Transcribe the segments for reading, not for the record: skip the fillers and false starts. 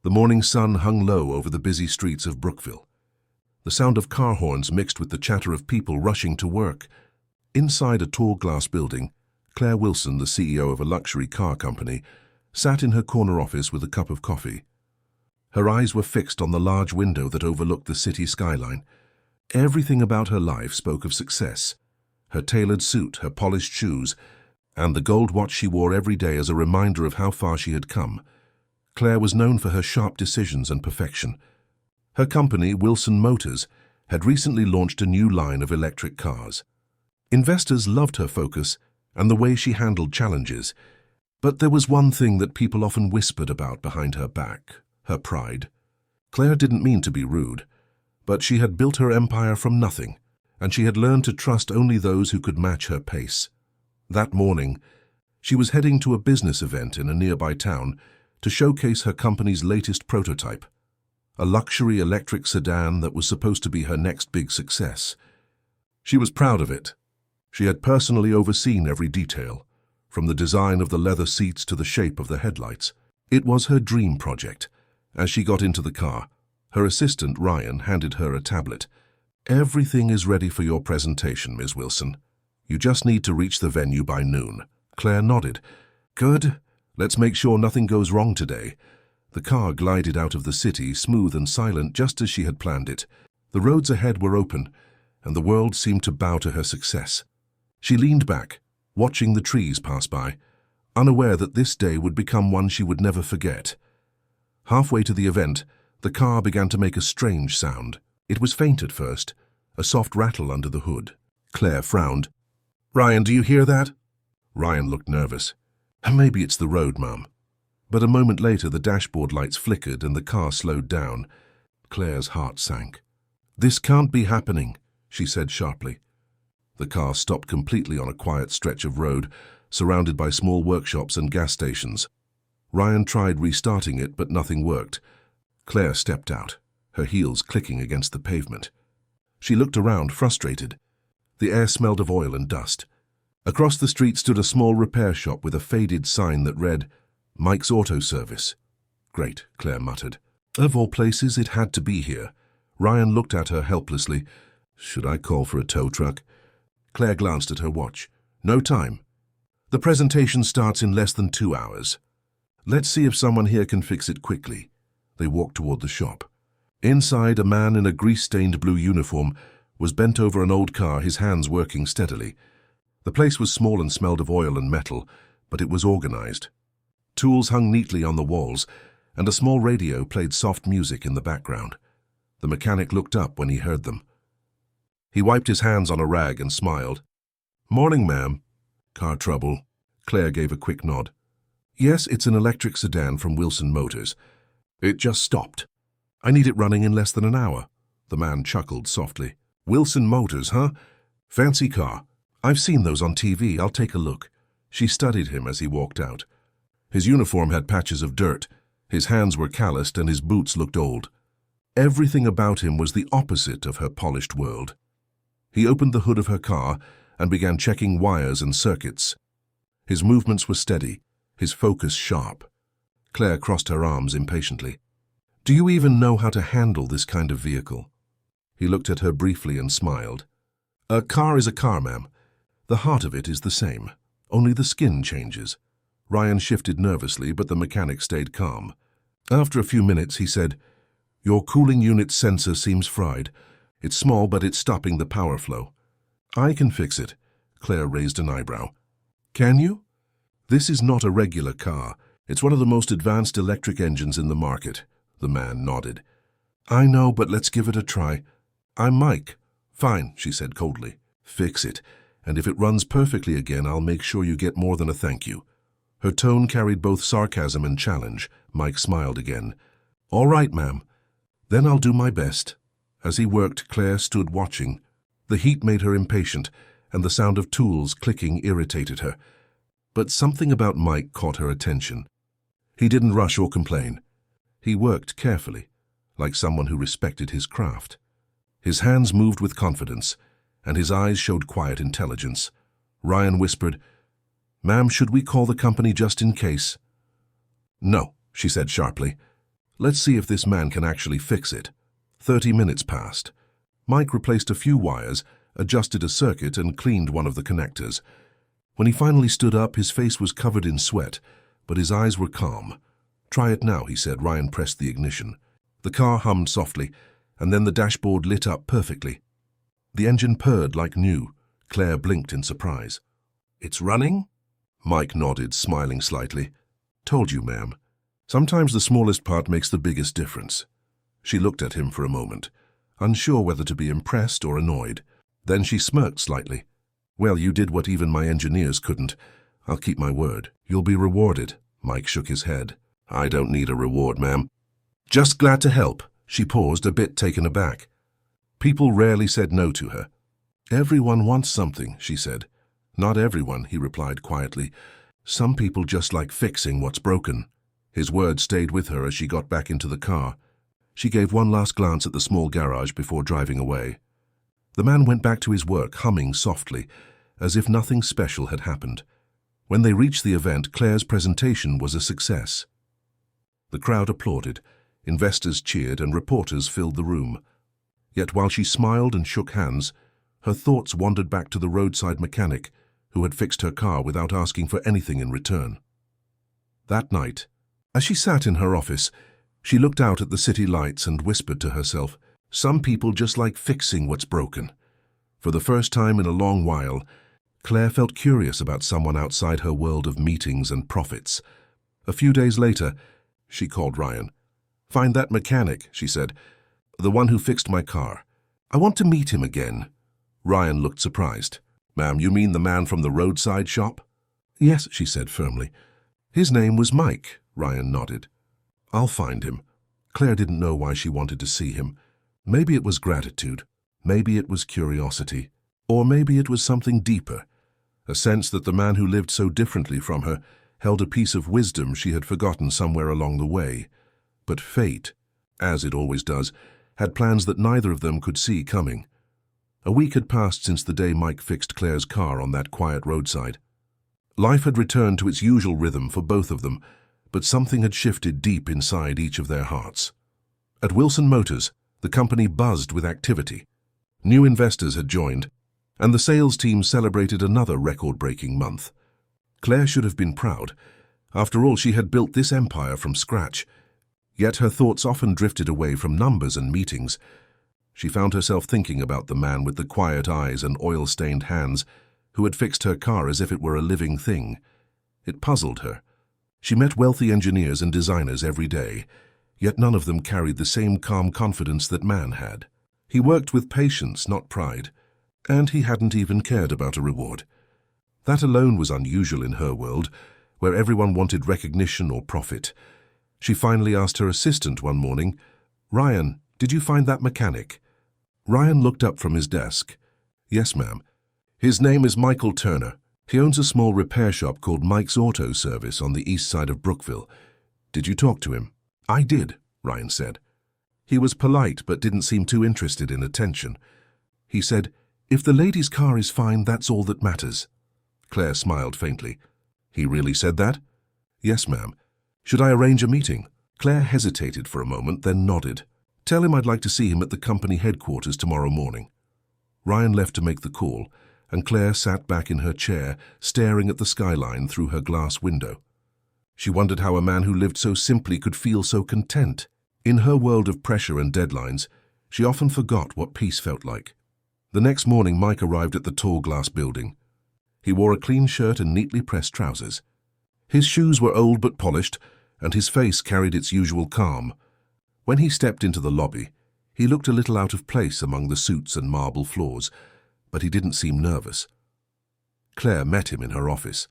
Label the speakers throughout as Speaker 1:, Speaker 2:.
Speaker 1: The morning sun hung low over the busy streets of Brookville. The sound of car horns mixed with the chatter of people rushing to work. Inside a tall glass building, Claire Wilson, the CEO of a luxury car company, sat in her corner office with a cup of coffee. Her eyes were fixed on the large window that overlooked the city skyline. Everything about her life spoke of success. Her tailored suit, her polished shoes, and the gold watch she wore every day as a reminder of how far she had come. Claire was known for her sharp decisions and perfection. Her company, Wilson Motors, had recently launched a new line of electric cars. Investors loved her focus and the way she handled challenges. But there was one thing that people often whispered about behind her back: her pride. Claire didn't mean to be rude, but she had built her empire from nothing, and she had learned to trust only those who could match her pace. That morning, she was heading to a business event in a nearby town to showcase her company's latest prototype, a luxury electric sedan that was supposed to be her next big success. She was proud of it. She had personally overseen every detail, from the design of the leather seats to the shape of the headlights. It was her dream project. As she got into the car, her assistant, Ryan, handed her a tablet. "Everything is ready for your presentation, Ms. Wilson. You just need to reach the venue by noon." Claire nodded. "Good. Let's make sure nothing goes wrong today." The car glided out of the city, smooth and silent, just as she had planned it. The roads ahead were open, and the world seemed to bow to her success. She leaned back, watching the trees pass by, unaware that this day would become one she would never forget. Halfway to the event, the car began to make a strange sound. It was faint at first, a soft rattle under the hood. Claire frowned. "Ryan, do you hear that?" Ryan looked nervous. "Maybe it's the road, Mum." But a moment later, the dashboard lights flickered and the car slowed down. Claire's heart sank. "This can't be happening," she said sharply. The car stopped completely on a quiet stretch of road, surrounded by small workshops and gas stations. Ryan tried restarting it, but nothing worked. Claire stepped out, her heels clicking against the pavement. She looked around, frustrated. The air smelled of oil and dust. Across the street stood a small repair shop with a faded sign that read, "Mike's Auto Service." "Great," Claire muttered. Of all places, it had to be here. Ryan looked at her helplessly. "Should I call for a tow truck?" Claire glanced at her watch. "No time. The presentation starts in less than 2 hours. Let's see if someone here can fix it quickly." They walked toward the shop. Inside, a man in a grease-stained blue uniform was bent over an old car, his hands working steadily. The place was small and smelled of oil and metal, but it was organized. Tools hung neatly on the walls, and a small radio played soft music in the background. The mechanic looked up when he heard them. He wiped his hands on a rag and smiled. "Morning, ma'am." "Car trouble?" Claire gave a quick nod. "Yes, it's an electric sedan from Wilson Motors. It just stopped. I need it running in less than an hour." The man chuckled softly. "Wilson Motors, huh? Fancy car. I've seen those on TV. I'll take a look." She studied him as he walked out. His uniform had patches of dirt, his hands were calloused, and his boots looked old. Everything about him was the opposite of her polished world. He opened the hood of her car and began checking wires and circuits. His movements were steady, his focus sharp. Claire crossed her arms impatiently. "Do you even know how to handle this kind of vehicle?" He looked at her briefly and smiled. "A car is a car, ma'am. The heart of it is the same, only the skin changes." Ryan shifted nervously, but the mechanic stayed calm. After a few minutes, he said, "Your cooling unit sensor seems fried. It's small, but it's stopping the power flow." "I can fix it." Claire raised an eyebrow. "Can you?" "This is not a regular car. It's one of the most advanced electric engines in the market." The man nodded. "I know, but let's give it a try. I'm Mike." "Fine," she said coldly. "Fix it, and if it runs perfectly again, I'll make sure you get more than a thank you." Her tone carried both sarcasm and challenge. Mike smiled again. "All right, ma'am. Then I'll do my best." As he worked, Claire stood watching. The heat made her impatient, and the sound of tools clicking irritated her. But something about Mike caught her attention. He didn't rush or complain. He worked carefully, like someone who respected his craft. His hands moved with confidence, and his eyes showed quiet intelligence. Ryan whispered, "Ma'am, should we call the company just in case?" "No," she said sharply. Let's see if this man can actually fix it. 30 minutes passed. Mike replaced a few wires, adjusted a circuit, and cleaned one of the connectors. When he finally stood up, his face was covered in sweat, but his eyes were calm. "Try it now," he said. Ryan pressed the ignition. The car hummed softly, and then the dashboard lit up perfectly. The engine purred like new. Claire blinked in surprise. "It's running?" Mike nodded, smiling slightly. "Told you, ma'am. Sometimes the smallest part makes the biggest difference." She looked at him for a moment, unsure whether to be impressed or annoyed. Then she smirked slightly. "Well, you did what even my engineers couldn't. I'll keep my word. You'll be rewarded." Mike shook his head. "I don't need a reward, ma'am. Just glad to help." She paused, a bit taken aback. People rarely said no to her. "Everyone wants something," she said. "Not everyone," he replied quietly. "Some people just like fixing what's broken." His words stayed with her as she got back into the car. She gave one last glance at the small garage before driving away. The man went back to his work, humming softly, as if nothing special had happened. When they reached the event, Claire's presentation was a success. The crowd applauded, investors cheered, and reporters filled the room. Yet while she smiled and shook hands, her thoughts wandered back to the roadside mechanic who had fixed her car without asking for anything in return. That night, as she sat in her office, she looked out at the city lights and whispered to herself, "Some people just like fixing what's broken." For the first time in a long while, Claire felt curious about someone outside her world of meetings and profits. A few days later, she called Ryan. "Find that mechanic," she said. "The one who fixed my car. I want to meet him again." Ryan looked surprised. "Ma'am, you mean the man from the roadside shop?" "Yes," she said firmly. "His name was Mike." Ryan nodded. "I'll find him." Claire didn't know why she wanted to see him. Maybe it was gratitude. Maybe it was curiosity. Or maybe it was something deeper. A sense that the man who lived so differently from her held a piece of wisdom she had forgotten somewhere along the way. But fate, as it always does, had plans that neither of them could see coming. A week had passed since the day Mike fixed Claire's car on that quiet roadside. Life had returned to its usual rhythm for both of them, but something had shifted deep inside each of their hearts. At Wilson Motors, the company buzzed with activity. New investors had joined, and the sales team celebrated another record-breaking month. Claire should have been proud. After all, she had built this empire from scratch. Yet her thoughts often drifted away from numbers and meetings. She found herself thinking about the man with the quiet eyes and oil-stained hands who had fixed her car as if it were a living thing. It puzzled her. She met wealthy engineers and designers every day, yet none of them carried the same calm confidence that man had. He worked with patience, not pride, and he hadn't even cared about a reward. That alone was unusual in her world, where everyone wanted recognition or profit. She finally asked her assistant one morning, "Ryan, did you find that mechanic?" Ryan looked up from his desk. "Yes, ma'am. His name is Michael Turner. He owns a small repair shop called Mike's Auto Service on the east side of Brookville. Did you talk to him?" "I did," Ryan said. He was polite but didn't seem too interested in attention. He said, "If the lady's car is fine, that's all that matters." Claire smiled faintly. "He really said that?" "Yes, ma'am. Should I arrange a meeting?" Claire hesitated for a moment, then nodded. "Tell him I'd like to see him at the company headquarters tomorrow morning." Ryan left to make the call, and Claire sat back in her chair, staring at the skyline through her glass window. She wondered how a man who lived so simply could feel so content. In her world of pressure and deadlines, she often forgot what peace felt like. The next morning, Mike arrived at the tall glass building. He wore a clean shirt and neatly pressed trousers. His shoes were old but polished, and his face carried its usual calm. When he stepped into the lobby, he looked a little out of place among the suits and marble floors, but he didn't seem nervous. Claire met him in her office.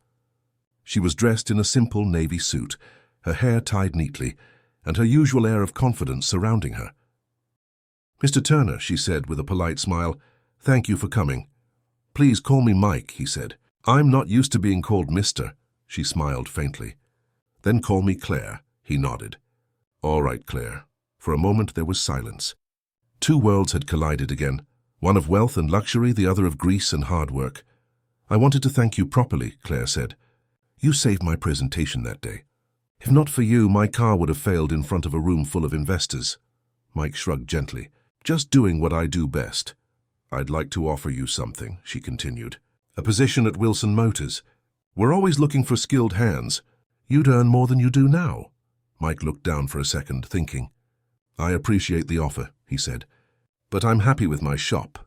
Speaker 1: She was dressed in a simple navy suit, her hair tied neatly, and her usual air of confidence surrounding her. "Mr. Turner," she said with a polite smile, "thank you for coming." "Please call me Mike," he said. "I'm not used to being called Mr." She smiled faintly. "Then call me Claire," he nodded. "All right, Claire." For a moment there was silence. Two worlds had collided again, one of wealth and luxury, the other of grease and hard work. "I wanted to thank you properly," Claire said. "You saved my presentation that day." If not for you, my car would have failed in front of a room full of investors. Mike shrugged gently. Just doing what I do best. I'd like to offer you something, she continued. A position at Wilson Motors. We're always looking for skilled hands. You'd earn more than you do now. Mike looked down for a second, thinking. I appreciate the offer, he said, but I'm happy with my shop.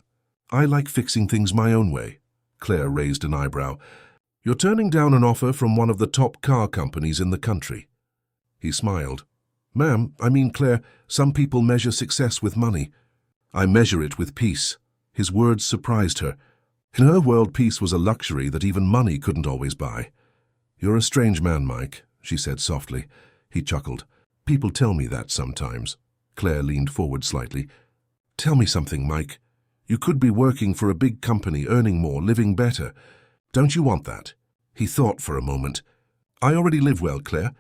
Speaker 1: I like fixing things my own way. Claire raised an eyebrow. You're turning down an offer from one of the top car companies in the country. He smiled. Ma'am, I mean, Claire, some people measure success with money. I measure it with peace. His words surprised her. In her world, peace was a luxury that even money couldn't always buy. You're a strange man, Mike, she said softly. He chuckled. People tell me that sometimes. Claire leaned forward slightly. Tell me something, Mike. You could be working for a big company, earning more, living better. Don't you want that? He thought for a moment. I already live well, Claire.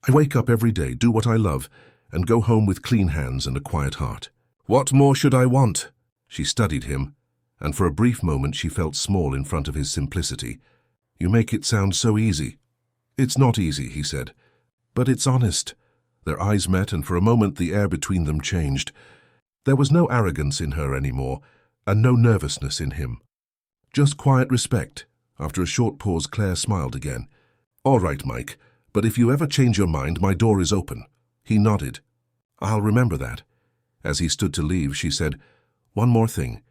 Speaker 1: I wake up every day, do what I love, and go home with clean hands and a quiet heart. What more should I want? She studied him, and for a brief moment she felt small in front of his simplicity. You make it sound so easy. It's not easy, he said, but it's honest. Their eyes met, and for a moment the air between them changed. There was no arrogance in her anymore, and no nervousness in him. Just quiet respect. After a short pause, Claire smiled again. All right, Mike, but if you ever change your mind, my door is open. He nodded. I'll remember that. As he stood to leave, she said, One more thing.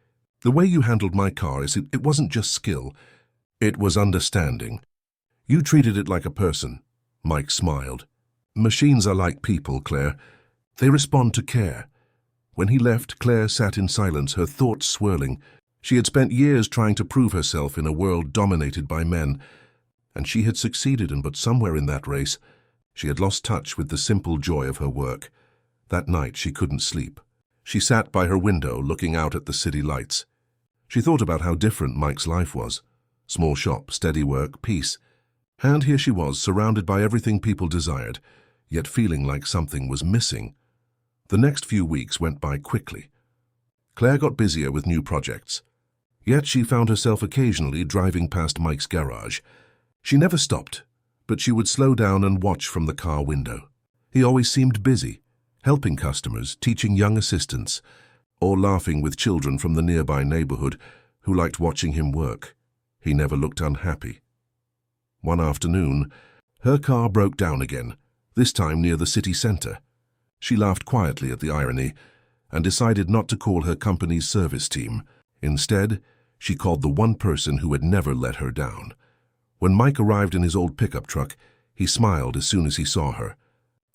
Speaker 1: The way you handled my car it wasn't just skill. It was understanding. You treated it like a person. Mike smiled. Machines are like people, Claire. They respond to care. When he left, Claire sat in silence, her thoughts swirling. She had spent years trying to prove herself in a world dominated by men, and she had succeeded, but somewhere in that race, she had lost touch with the simple joy of her work. That night she couldn't sleep. She sat by her window, looking out at the city lights. She thought about how different Mike's life was. Small shop, steady work, peace. And here she was, surrounded by everything people desired, yet feeling like something was missing. The next few weeks went by quickly. Claire got busier with new projects. Yet she found herself occasionally driving past Mike's garage. She never stopped, but she would slow down and watch from the car window. He always seemed busy, helping customers, teaching young assistants, or laughing with children from the nearby neighborhood who liked watching him work. He never looked unhappy. One afternoon, her car broke down again, this time near the city center. She laughed quietly at the irony and decided not to call her company's service team. Instead, she called the one person who had never let her down. When Mike arrived in his old pickup truck, he smiled as soon as he saw her.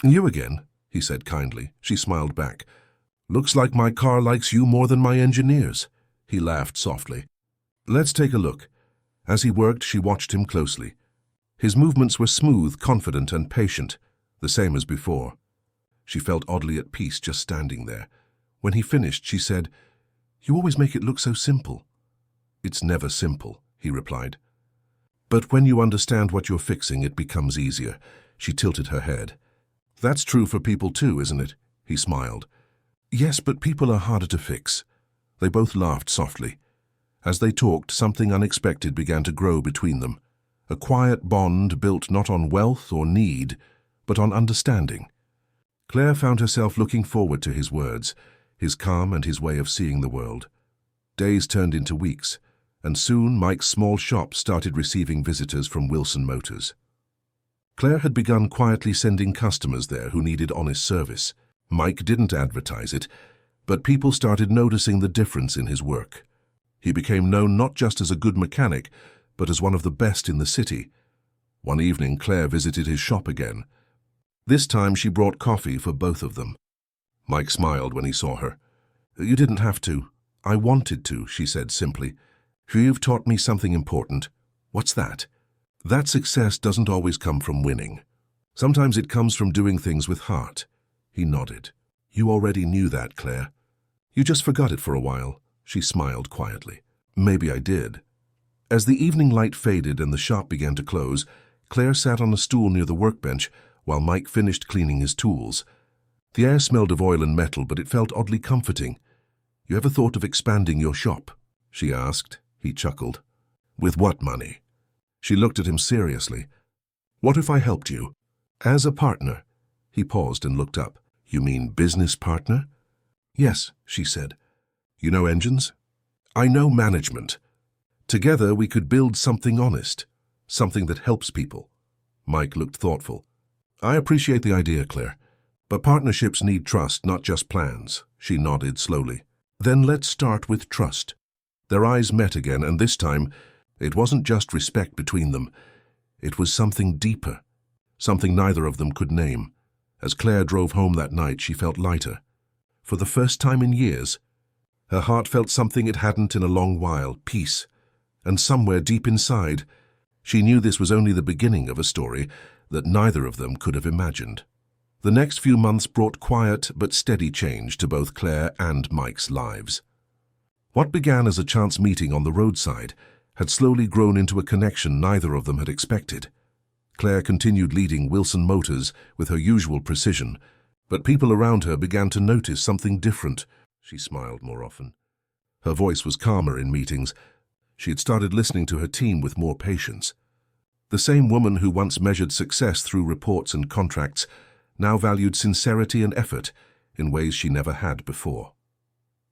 Speaker 1: You again, he said kindly. She smiled back. Looks like my car likes you more than my engineers. He laughed softly. Let's take a look. As he worked, she watched him closely. His movements were smooth, confident, and patient, the same as before. She felt oddly at peace just standing there. When he finished, she said, You always make it look so simple. It's never simple, he replied. But when you understand what you're fixing, it becomes easier. She tilted her head. That's true for people too, isn't it? He smiled. Yes, but people are harder to fix. They both laughed softly. As they talked, something unexpected began to grow between them. A quiet bond built not on wealth or need, but on understanding. Claire found herself looking forward to his words, his calm and his way of seeing the world. Days turned into weeks, and soon Mike's small shop started receiving visitors from Wilson Motors. Claire had begun quietly sending customers there who needed honest service. Mike didn't advertise it, but people started noticing the difference in his work. He became known not just as a good mechanic, but as one of the best in the city. One evening, Claire visited his shop again. This time she brought coffee for both of them. Mike smiled when he saw her. You didn't have to. I wanted to, she said simply. You've taught me something important. What's that? That success doesn't always come from winning. Sometimes it comes from doing things with heart. He nodded. You already knew that, Claire. You just forgot it for a while. She smiled quietly. Maybe I did. As the evening light faded and the shop began to close, Claire sat on a stool near the workbench while Mike finished cleaning his tools. The air smelled of oil and metal, but it felt oddly comforting. You ever thought of expanding your shop? She asked. He chuckled. With what money? She looked at him seriously. What if I helped you? As a partner. He paused and looked up. You mean business partner? Yes, she said. You know engines? I know management. Together we could build something honest, something that helps people. Mike looked thoughtful. I appreciate the idea, Claire. But partnerships need trust, not just plans. She nodded slowly. Then let's start with trust. Their eyes met again, and this time, it wasn't just respect between them. It was something deeper, something neither of them could name. As Claire drove home that night, she felt lighter. For the first time in years, her heart felt something it hadn't in a long while, peace. And somewhere deep inside, she knew this was only the beginning of a story that neither of them could have imagined. The next few months brought quiet but steady change to both Claire and Mike's lives. What began as a chance meeting on the roadside had slowly grown into a connection neither of them had expected. Claire continued leading Wilson Motors with her usual precision, but people around her began to notice something different. She smiled more often. Her voice was calmer in meetings. She had started listening to her team with more patience. The same woman who once measured success through reports and contracts now valued sincerity and effort in ways she never had before.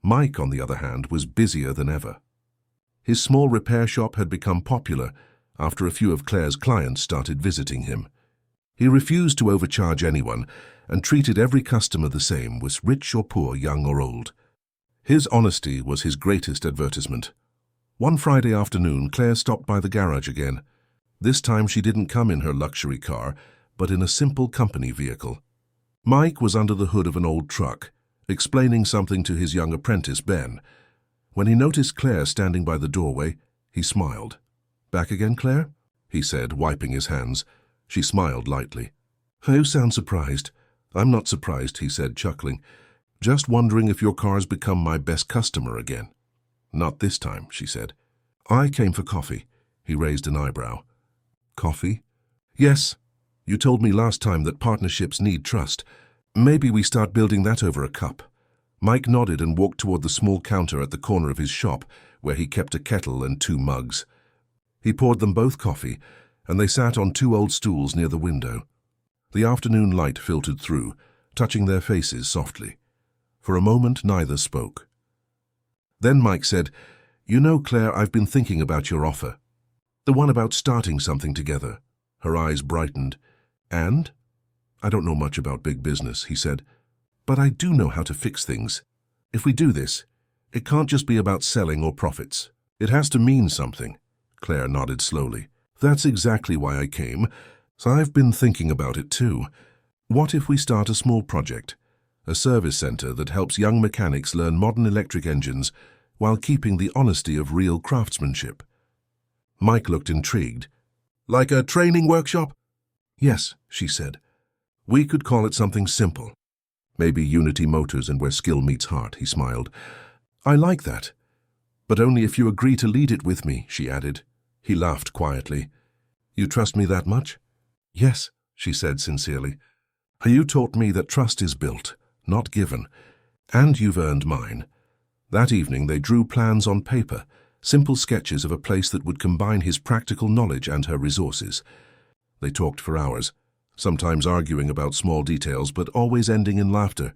Speaker 1: Mike, on the other hand, was busier than ever. His small repair shop had become popular after a few of Claire's clients started visiting him. He refused to overcharge anyone and treated every customer the same, was rich or poor, young or old. His honesty was his greatest advertisement. One Friday afternoon, Claire stopped by the garage again. This time she didn't come in her luxury car, but in a simple company vehicle. Mike was under the hood of an old truck, explaining something to his young apprentice, Ben. When he noticed Claire standing by the doorway, he smiled. Back again, Claire? He said, wiping his hands. She smiled lightly. You sound surprised. I'm not surprised, he said, chuckling. Just wondering if your car's become my best customer again. Not this time, she said. I came for coffee. He raised an eyebrow. Coffee? Yes. You told me last time that partnerships need trust. Maybe we start building that over a cup. Mike nodded and walked toward the small counter at the corner of his shop, where he kept a kettle and 2 mugs. He poured them both coffee, and they sat on 2 old stools near the window. The afternoon light filtered through, touching their faces softly. For a moment, neither spoke. Then Mike said, You know, Claire, I've been thinking about your offer. The one about starting something together. Her eyes brightened. And? I don't know much about big business, he said, but I do know how to fix things. If we do this, it can't just be about selling or profits. It has to mean something. Claire nodded slowly. That's exactly why I came. So I've been thinking about it too. What if we start a small project? A service center that helps young mechanics learn modern electric engines while keeping the honesty of real craftsmanship. Mike looked intrigued. Like a training workshop? Yes, she said. We could call it something simple. Maybe Unity Motors and Where Skill Meets Heart, he smiled. I like that. But only if you agree to lead it with me, she added. He laughed quietly. You trust me that much? Yes, she said sincerely. You taught me that trust is built, not given, and you've earned mine. That evening they drew plans on paper, simple sketches of a place that would combine his practical knowledge and her resources. They talked for hours, sometimes arguing about small details, but always ending in laughter.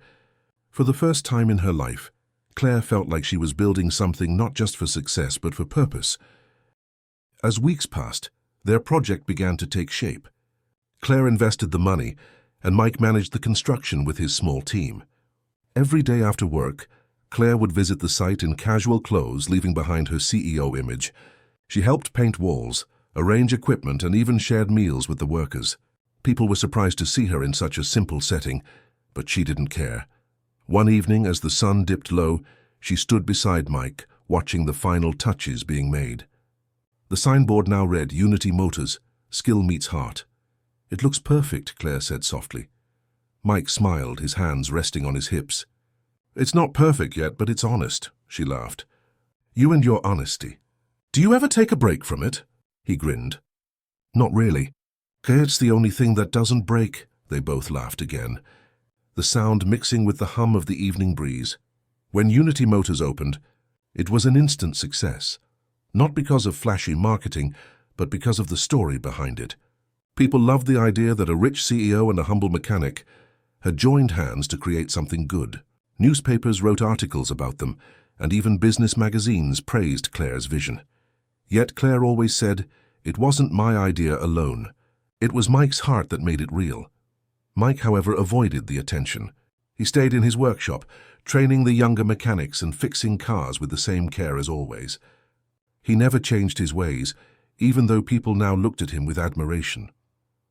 Speaker 1: For the first time in her life, Claire felt like she was building something not just for success, but for purpose. As weeks passed, their project began to take shape. Claire invested the money, and Mike managed the construction with his small team. Every day after work, Claire would visit the site in casual clothes, leaving behind her CEO image. She helped paint walls, arrange equipment, and even shared meals with the workers. People were surprised to see her in such a simple setting, but she didn't care. One evening, as the sun dipped low, she stood beside Mike, watching the final touches being made. The signboard now read, Unity Motors, Skill Meets Heart. It looks perfect, Claire said softly. Mike smiled, his hands resting on his hips. It's not perfect yet, but it's honest, she laughed. You and your honesty. Do you ever take a break from it? He grinned. Not really. It's the only thing that doesn't break, they both laughed again, the sound mixing with the hum of the evening breeze. When Unity Motors opened, it was an instant success, not because of flashy marketing, but because of the story behind it. People loved the idea that a rich CEO and a humble mechanic had joined hands to create something good. Newspapers wrote articles about them, and even business magazines praised Claire's vision. Yet Claire always said, "It wasn't my idea alone. It was Mike's heart that made it real." Mike, however, avoided the attention. He stayed in his workshop, training the younger mechanics and fixing cars with the same care as always. He never changed his ways, even though people now looked at him with admiration.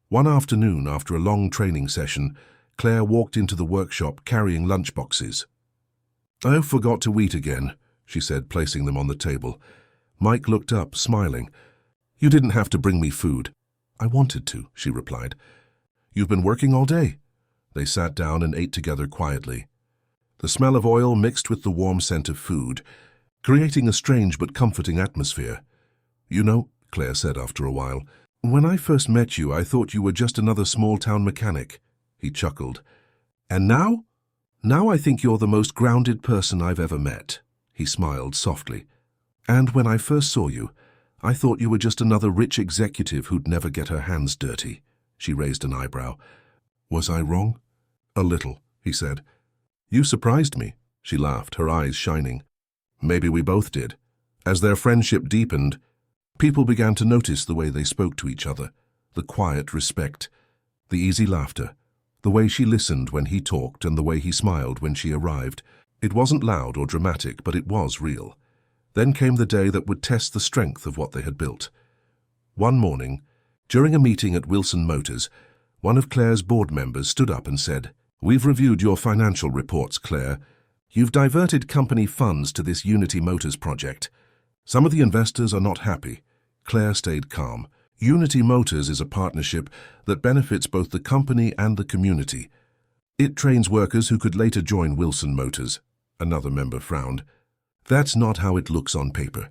Speaker 1: One afternoon, after a long training session, Claire walked into the workshop carrying lunchboxes. "I forgot to eat again," she said, placing them on the table. Mike looked up, smiling. "You didn't have to bring me food." "I wanted to," she replied. "You've been working all day." They sat down and ate together quietly. The smell of oil mixed with the warm scent of food, creating a strange but comforting atmosphere. "You know," Claire said after a while, "when I first met you, I thought you were just another small-town mechanic." He chuckled. "And now? Now I think you're the most grounded person I've ever met." He smiled softly. "And when I first saw you, I thought you were just another rich executive who'd never get her hands dirty." She raised an eyebrow. "Was I wrong?" "A little," he said. "You surprised me," she laughed, her eyes shining. "Maybe we both did." As their friendship deepened, people began to notice the way they spoke to each other, the quiet respect, the easy laughter, the way she listened when he talked and the way he smiled when she arrived. It wasn't loud or dramatic, but it was real. Then came the day that would test the strength of what they had built. One morning, during a meeting at Wilson Motors, one of Claire's board members stood up and said, "We've reviewed your financial reports, Claire. You've diverted company funds to this Unity Motors project. Some of the investors are not happy." Claire stayed calm. Unity Motors is a partnership that benefits both the company and the community. It trains workers who could later join Wilson Motors. Another member frowned. "That's not how it looks on paper.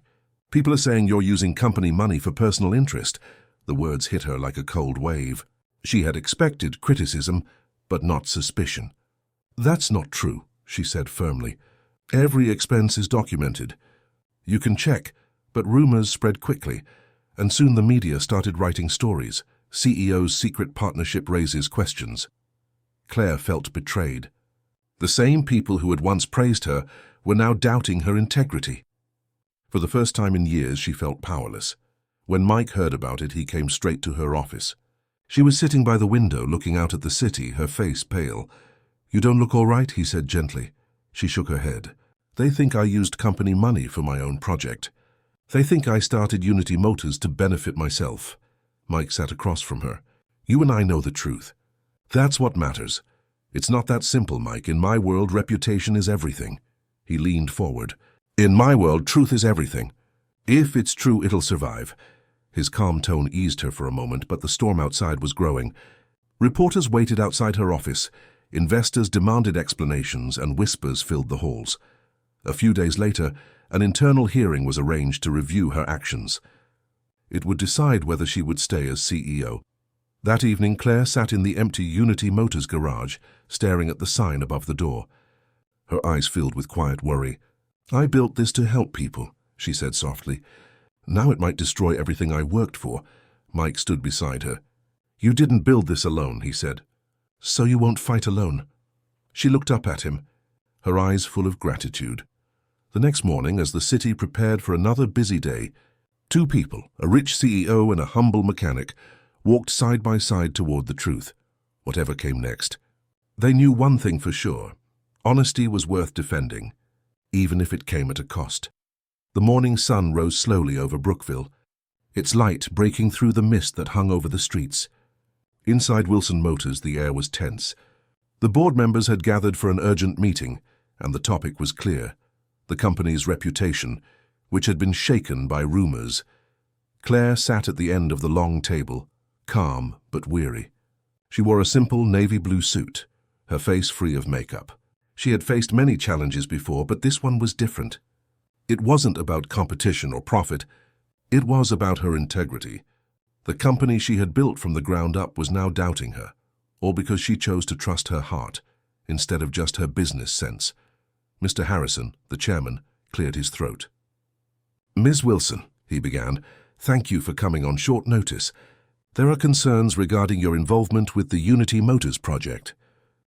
Speaker 1: People are saying you're using company money for personal interest." The words hit her like a cold wave. She had expected criticism, but not suspicion. "That's not true," she said firmly. "Every expense is documented. You can check," but rumors spread quickly, and soon the media started writing stories. CEO's secret partnership raises questions. Claire felt betrayed. The same people who had once praised her were now doubting her integrity. For the first time in years, she felt powerless. When Mike heard about it, he came straight to her office. She was sitting by the window, looking out at the city, her face pale. "You don't look all right," he said gently. She shook her head. "They think I used company money for my own project. They think I started Unity Motors to benefit myself." Mike sat across from her. "You and I know the truth. That's what matters. It's not that simple, Mike. In my world, reputation is everything." He leaned forward. "In my world, truth is everything. If it's true, it'll survive." His calm tone eased her for a moment, but the storm outside was growing. Reporters waited outside her office. Investors demanded explanations, and whispers filled the halls. A few days later, an internal hearing was arranged to review her actions. It would decide whether she would stay as CEO. That evening, Claire sat in the empty Unity Motors garage, staring at the sign above the door. Her eyes filled with quiet worry. "I built this to help people," she said softly. "Now it might destroy everything I worked for." Mike stood beside her. "You didn't build this alone," he said. "So you won't fight alone." She looked up at him, her eyes full of gratitude. The next morning, as the city prepared for another busy day, two people, a rich CEO and a humble mechanic, walked side by side toward the truth, whatever came next. They knew one thing for sure: honesty was worth defending, even if it came at a cost. The morning sun rose slowly over Brookville, its light breaking through the mist that hung over the streets. Inside Wilson Motors, the air was tense. The board members had gathered for an urgent meeting, and the topic was clear: the company's reputation, which had been shaken by rumors. Claire sat at the end of the long table, calm but weary. She wore a simple navy blue suit, her face free of makeup. She had faced many challenges before, but this one was different. It wasn't about competition or profit. It was about her integrity. The company she had built from the ground up was now doubting her, all because she chose to trust her heart instead of just her business sense. Mr. Harrison, the chairman, cleared his throat. "Ms. Wilson," he began, "thank you for coming on short notice. There are concerns regarding your involvement with the Unity Motors project.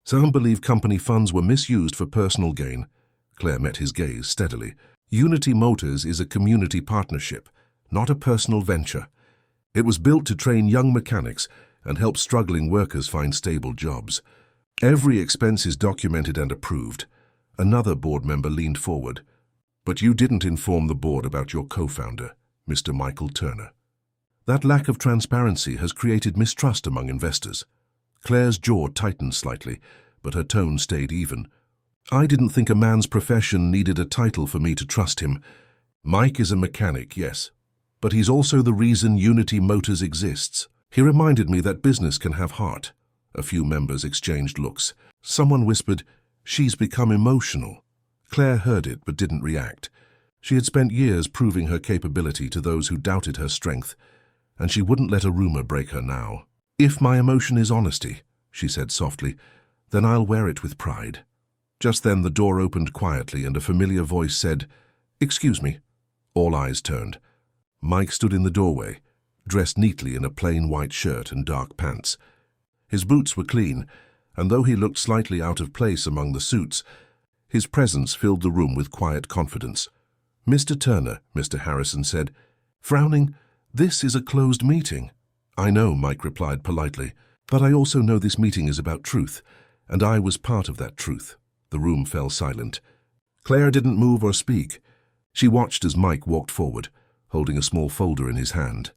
Speaker 1: Some believe company funds were misused for personal gain. Claire met his gaze steadily. Unity Motors is a community partnership, not a personal venture. It was built to train young mechanics and help struggling workers find stable jobs. Every expense is documented and approved. Another board member leaned forward. But you didn't inform the board about your co-founder, Mr. Michael Turner. That lack of transparency has created mistrust among investors. Claire's jaw tightened slightly, but her tone stayed even. I didn't think a man's profession needed a title for me to trust him. Mike is a mechanic, yes, but he's also the reason Unity Motors exists. He reminded me that business can have heart. A few members exchanged looks. Someone whispered, "She's become emotional." Claire heard it but didn't react. She had spent years proving her capability to those who doubted her strength, and she wouldn't let a rumor break her now. "If my emotion is honesty," she said softly, "then I'll wear it with pride." Just then the door opened quietly and a familiar voice said, "Excuse me." All eyes turned. Mike stood in the doorway, dressed neatly in a plain white shirt and dark pants. His boots were clean, and though he looked slightly out of place among the suits, his presence filled the room with quiet confidence. "Mr. Turner," Mr. Harrison said, frowning, "this is a closed meeting." "I know," Mike replied politely, "but I also know this meeting is about truth, and I was part of that truth." The room fell silent. Claire didn't move or speak. She watched as Mike walked forward, holding a small folder in his hand.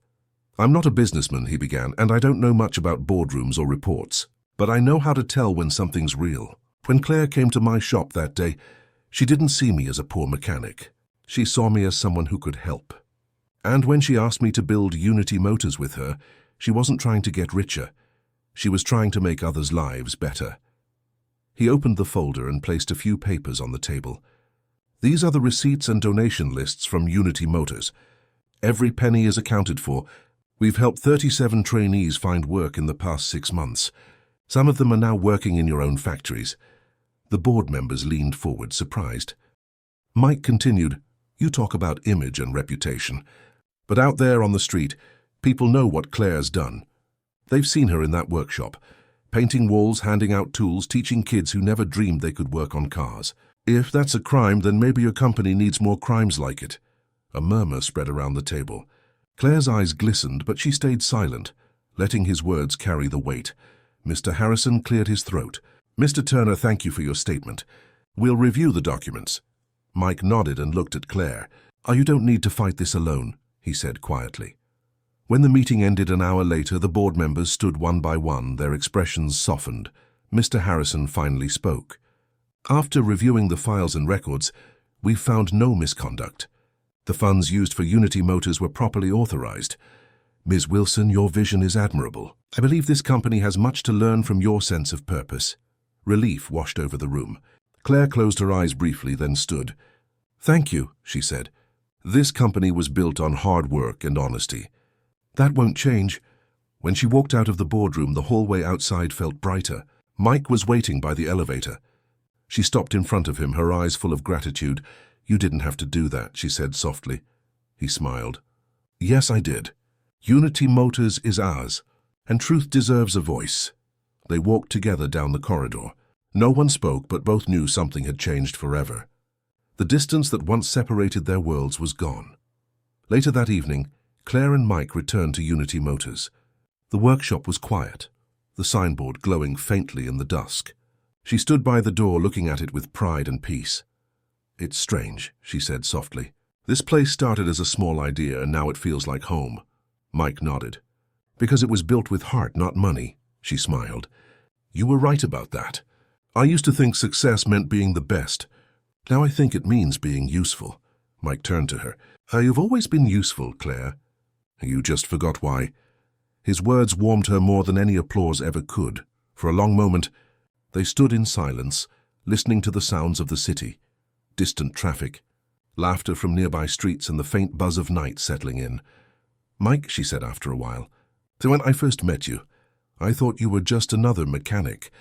Speaker 1: "I'm not a businessman," he began, "and I don't know much about boardrooms or reports, but I know how to tell when something's real. When Claire came to my shop that day, she didn't see me as a poor mechanic. She saw me as someone who could help. And when she asked me to build Unity Motors with her, she wasn't trying to get richer. She was trying to make others' lives better." He opened the folder and placed a few papers on the table. "These are the receipts and donation lists from Unity Motors. Every penny is accounted for. We've helped 37 trainees find work in the past 6 months. Some of them are now working in your own factories." The board members leaned forward, surprised. Mike continued, "You talk about image and reputation. But out there on the street, people know what Claire's done. They've seen her in that workshop, painting walls, handing out tools, teaching kids who never dreamed they could work on cars. If that's a crime, then maybe your company needs more crimes like it." A murmur spread around the table. Claire's eyes glistened, but she stayed silent, letting his words carry the weight. Mr. Harrison cleared his throat. "Mr. Turner, thank you for your statement. We'll review the documents." Mike nodded and looked at Claire. You don't need to fight this alone," he said quietly. When the meeting ended an hour later, the board members stood one by one, their expressions softened. Mr. Harrison finally spoke. "After reviewing the files and records, we've found no misconduct. The funds used for Unity Motors were properly authorized. Ms. Wilson, your vision is admirable. I believe this company has much to learn from your sense of purpose." Relief washed over the room. Claire closed her eyes briefly, then stood. "Thank you," she said. "This company was built on hard work and honesty. That won't change." When she walked out of the boardroom, the hallway outside felt brighter. Mike was waiting by the elevator. She stopped in front of him, her eyes full of gratitude. "You didn't have to do that," she said softly. He smiled. "Yes, I did. Unity Motors is ours, and truth deserves a voice." They walked together down the corridor. No one spoke, but both knew something had changed forever. The distance that once separated their worlds was gone. Later that evening, Claire and Mike returned to Unity Motors. The workshop was quiet, the signboard glowing faintly in the dusk. She stood by the door looking at it with pride and peace. "It's strange," she said softly. "This place started as a small idea and now it feels like home." Mike nodded. "Because it was built with heart, not money," she smiled. "You were right about that. I used to think success meant being the best. Now I think it means being useful." Mike turned to her. "You've always been useful, Claire. You just forgot why." His words warmed her more than any applause ever could. For a long moment, they stood in silence, listening to the sounds of the city, distant traffic, laughter from nearby streets and the faint buzz of night settling in. "Mike," she said after a while, "when I first met you, I thought you were just another mechanic,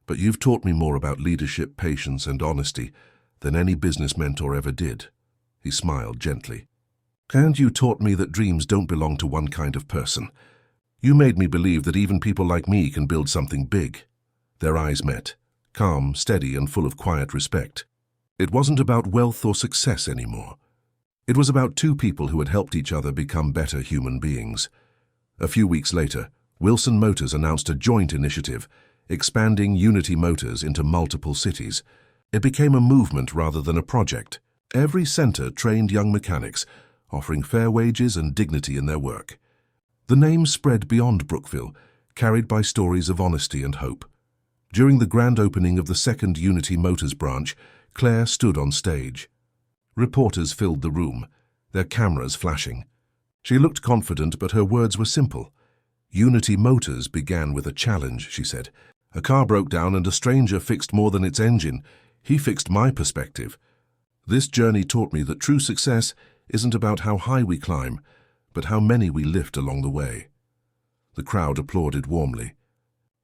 Speaker 1: but you've taught me more about leadership, patience, and honesty than any business mentor ever did." He smiled gently. "And you taught me that dreams don't belong to one kind of person. You made me believe that even people like me can build something big." Their eyes met, calm, steady, and full of quiet respect. It wasn't about wealth or success anymore. It was about two people who had helped each other become better human beings. A few weeks later, Wilson Motors announced a joint initiative, expanding Unity Motors into multiple cities. It became a movement rather than a project. Every center trained young mechanics, offering fair wages and dignity in their work. The name spread beyond Brookville, carried by stories of honesty and hope. During the grand opening of the second Unity Motors branch, Claire stood on stage. Reporters filled the room, their cameras flashing. She looked confident, but her words were simple. "Unity Motors began with a challenge," she said. "A car broke down and a stranger fixed more than its engine. He fixed my perspective. This journey taught me that true success isn't about how high we climb, but how many we lift along the way." The crowd applauded warmly.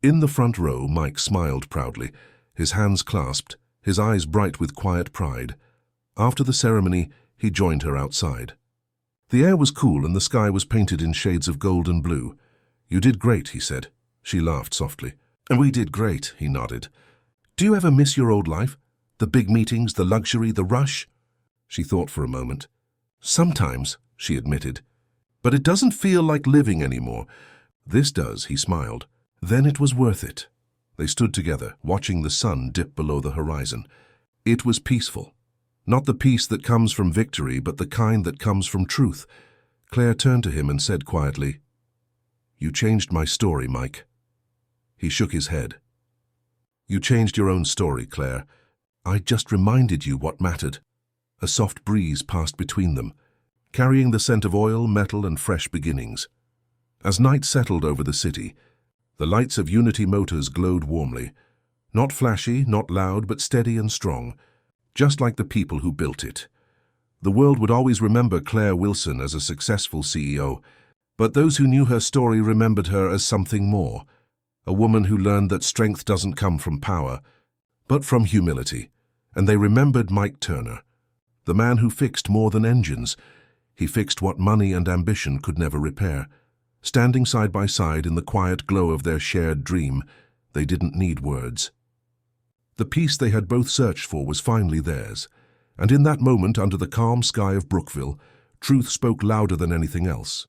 Speaker 1: In the front row, Mike smiled proudly, his hands clasped, his eyes bright with quiet pride. After the ceremony, he joined her outside. The air was cool and the sky was painted in shades of gold and blue. "You did great," he said. She laughed softly. "And we did great," he nodded. "Do you ever miss your old life? The big meetings, the luxury, the rush?" She thought for a moment. "Sometimes," she admitted. "But it doesn't feel like living anymore." "This does," he smiled. "Then it was worth it." They stood together, watching the sun dip below the horizon. It was peaceful. Not the peace that comes from victory, but the kind that comes from truth. Claire turned to him and said quietly, "You changed my story, Mike." He shook his head. "You changed your own story, Claire. I just reminded you what mattered." A soft breeze passed between them, carrying the scent of oil, metal, and fresh beginnings. As night settled over the city, the lights of Unity Motors glowed warmly. Not flashy, not loud, but steady and strong, just like the people who built it. The world would always remember Claire Wilson as a successful CEO, but those who knew her story remembered her as something more, a woman who learned that strength doesn't come from power, but from humility. And they remembered Mike Turner, the man who fixed more than engines. He fixed what money and ambition could never repair. Standing side by side in the quiet glow of their shared dream, they didn't need words. The peace they had both searched for was finally theirs, and in that moment, under the calm sky of Brookville, truth spoke louder than anything else.